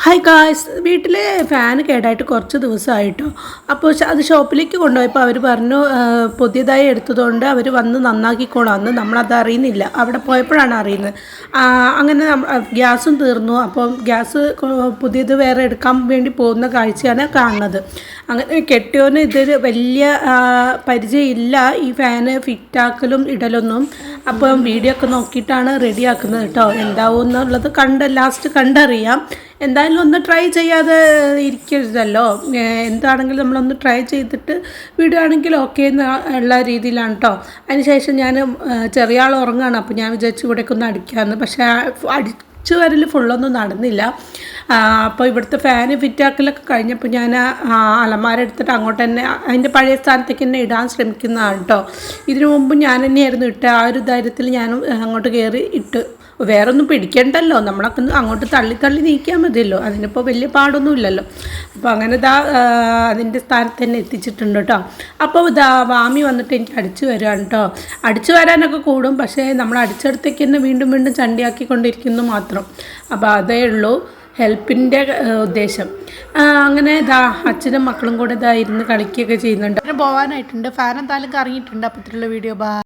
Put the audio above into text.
Hi guys, വീട്ടിലെ fan കേടായിട്ട് കുറച്ച് ദിവസമായിട്ടോ. അപ്പോൾ അത് ഷോപ്പിലേക്ക് കൊണ്ടുപോയപ്പോൾ അവർ പറഞ്ഞു പുതിയതായി എടുത്തതുകൊണ്ട് അവർ വന്ന് നന്നാക്കിക്കോളാം. അന്ന് നമ്മളത് അറിയുന്നില്ല, അവിടെ പോയപ്പോഴാണ് അറിയുന്നത്. അങ്ങനെ ഗ്യാസും തീർന്നു. അപ്പോൾ ഗ്യാസ് പുതിയത് വേറെ എടുക്കാൻ വേണ്ടി പോകുന്ന കാഴ്ചയാണ് കാണുന്നത്. അങ്ങനെ കെട്ടിയോന് ഇതൊരു വലിയ പരിചയമില്ല ഈ ഫാന് ഫിറ്റാക്കലും ഇടലൊന്നും. അപ്പം വീഡിയോ ഒക്കെ നോക്കിയിട്ടാണ് റെഡിയാക്കുന്നത് കേട്ടോ. എന്താവും എന്നുള്ളത് ലാസ്റ്റ് കണ്ടറിയാം. എന്തായാലും ഒന്ന് ട്രൈ ചെയ്യാതെ ഇരിക്കരുതല്ലോ. എന്താണെങ്കിലും നമ്മളൊന്ന് ട്രൈ ചെയ്തിട്ട് വിടുകയാണെങ്കിൽ ഓക്കെ എന്നുള്ള രീതിയിലാണ് കേട്ടോ. അതിനുശേഷം ഞാൻ ചെറിയ ആൾ ഉറങ്ങുകയാണ്. അപ്പോൾ ഞാൻ വിചാരിച്ചു ഇവിടേക്ക് ഒന്ന് അടിക്കാമെന്ന്. പക്ഷേ അടിച്ചു വരൽ ഫുള്ളൊന്നും നടന്നില്ല. അപ്പോൾ ഇവിടുത്തെ ഫാന് ഫിറ്റാക്കലൊക്കെ കഴിഞ്ഞപ്പോൾ ഞാൻ അലമാര എടുത്തിട്ട് അങ്ങോട്ട് തന്നെ അതിൻ്റെ പഴയ സ്ഥാനത്തേക്ക് തന്നെ ഇടാൻ ശ്രമിക്കുന്നതാണ് കേട്ടോ. ഇതിനു മുമ്പ് ഞാൻ തന്നെയായിരുന്നു ഇട്ട്. ആ ഒരു ധൈര്യത്തിൽ ഞാനും അങ്ങോട്ട് കയറി ഇട്ട്. വേറെ ഒന്നും പിടിക്കണ്ടല്ലോ, നമ്മളൊക്കെ അങ്ങോട്ട് തള്ളി തള്ളി നീക്കിയാൽ മതിയല്ലോ. അതിനിപ്പോൾ വലിയ പാടൊന്നുമില്ലല്ലോ. അപ്പോൾ അങ്ങനെ അതിൻ്റെ സ്ഥാനത്ത് തന്നെ എത്തിച്ചിട്ടുണ്ട് കേട്ടോ. അപ്പോൾ വാമി വന്നിട്ട് എനിക്ക് അടിച്ചു വരികയാണ് കേട്ടോ. അടിച്ചു വരാനൊക്കെ കൂടും, പക്ഷേ നമ്മൾ അടിച്ചെടുത്തേക്ക് തന്നെ വീണ്ടും വീണ്ടും ചണ്ടിയാക്കിക്കൊണ്ടിരിക്കുന്നു മാത്രം. അപ്പോൾ അതേ ഉള്ളൂ ഹെൽപ്പിൻ്റെ ഉദ്ദേശം. അങ്ങനെ അച്ഛനും മക്കളും കൂടെ ഇരുന്ന് കളിക്കുകയൊക്കെ ചെയ്യുന്നുണ്ട്. അങ്ങനെ പോകാനായിട്ടുണ്ട്. ഫാൻ എന്തായാലും കറങ്ങിയിട്ടുണ്ട്. അപ്പോൾ ഇത്രയുള്ള വീഡിയോ